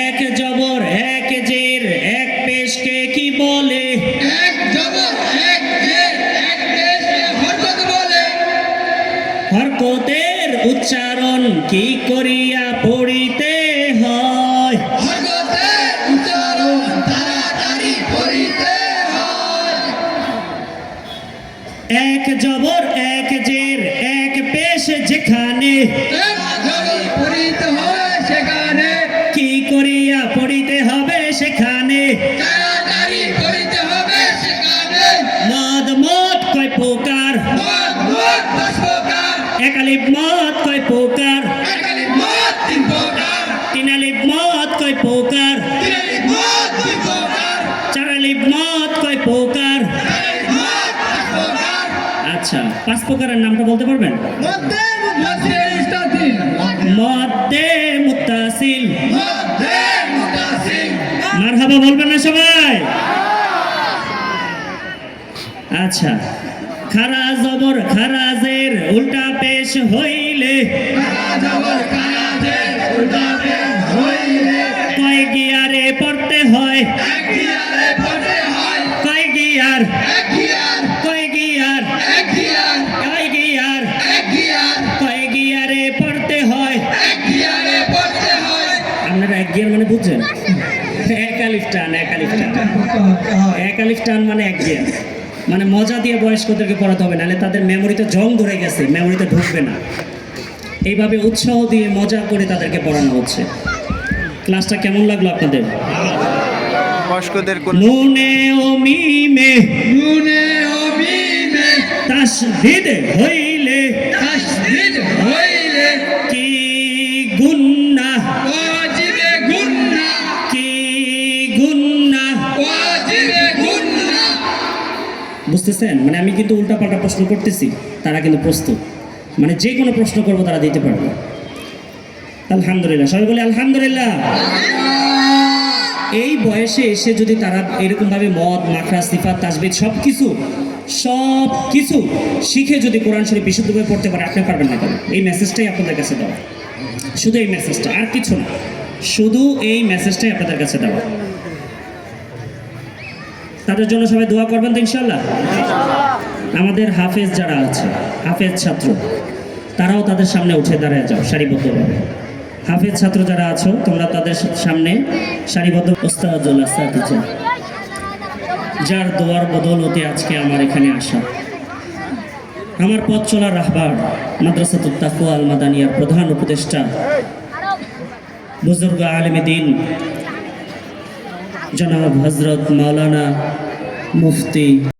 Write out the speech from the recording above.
এক জবর এক জের এক পেশকে কি বলে? এক জবর এক জের এক পেশকে হরকত বলে। হরকতের উচ্চারণ কি করিয়া পড়িতে হয়? হরকতের উচ্চারণ তাড়াতাড়ি পড়িতে হয়। এক জবর এক জের এক পেশ যেখানে এক জবর পড়িতে হয় সেখানে, কি করিয়া পড়িতে হবে সেখানে? তাড়াতাড়ি পড়িতে হবে সেখানে। মদ মদ কয় প্রকার? মদ মদ 10 প্রকার। এক আলিফ মদ কয় প্রকার? এক আলিফ মদ 3 প্রকার। তিন আলিফ মদ কয় প্রকার? 3 আলিফ মদ 2 প্রকার। চার আলিফ মদ কয় প্রকার? 4 আলিফ মদ 5 প্রকার। আচ্ছা, 5 প্রকারের নামটা বলতে পারবেন? মধ্যে মুতাসিল। মধ্যে মুত্তাসিল। মধ্যে মুতাসিল। মারহাবা বলবেন না সবাই? আচ্ছা, খারা জবর খারাজের উল্টা পেশ হইলে কারা জবর কারাজের উল্টা পেশ হইলে কয় গিয়ারে পড়তে হয়? এক গিয়ারে পড়তে হয়। কয় গিয়ার? এক গিয়ার। কয় গিয়ার? এক গিয়ার। কয় গিয়ার? এক গিয়ার। কয় গিয়ারে পড়তে হয়? এক গিয়ারে পড়তে হয়। আপনারা এক গিয়ার মানে বুঝছেন? এক আলিফ টান, এক আলিফ টান, এক আলিফ টান মানে এক গিয়ার। মানে মজা দিয়ে বয়স্কদেরকে পড়াতে হবে, নাহলে তাদের মেমোরিতে জং ধরে গেছে, মেমোরিতে ঢুকবে না। এইভাবে উৎসাহ দিয়ে মজা করে তাদেরকে পড়ানো হচ্ছে। ক্লাসটা কেমন লাগলো আপনাদের? বয়স্কদের নুনে ও মিমে নুনে ও মিমে তাসদীদ হইলে তাসদীদ হইলে কি গুন্নাহ? ওয়াজিবে গুন্নাহ। কি গুন্নাহ? ওয়াজিবে গুন্নাহ। বুঝতেছেন? মানে আমি কিন্তু উল্টাপাল্টা প্রশ্ন করতেছি, তারা কিন্তু প্রস্তুত, মানে যে কোনো প্রশ্ন করবো তারা দিতে পারবে। আলহামদুলিল্লাহ, সবাই বলে আলহামদুলিল্লাহ। এই বয়সে এসে যদি তারা এরকমভাবে মদ মাখরা সিফাত তাজবিদ সব কিছু শিখে যদি কোরআন শরীফ বিশুদ্ধভাবে পড়তে পারে, আপনি পারবেন না কেন? এই মেসেজটাই আপনাদের কাছে দেওয়া, শুধু এই মেসেজটা, আর কিছু না, শুধু এই মেসেজটাই আপনাদের কাছে দেওয়া। তাদের জন্য সবাই দোয়া করবেন তো ইনশাল্লাহ। আমাদের হাফেজ যারা আছে, হাফেজ ছাত্র, তারাও তাদের সামনে উঠে দাঁড়ায় যাও সারিবদ্ধভাবে। হাফেজ ছাত্র যারা আছো তোমরা তাদের সামনে সারিবদ্ধ। ওস্তাদুল আসাতিজা, যার দোয়ার বদৌলতে আজকে আমার এখানে আসা, আমার পথ চলার রাহবার মাদ্রাসাতুত তাকওয়া আল মাদানিয়ার প্রধান উপদেষ্টা বুজুর্গ আলেমে দ্বীন জনাব হযরত মাওলানা মুফতি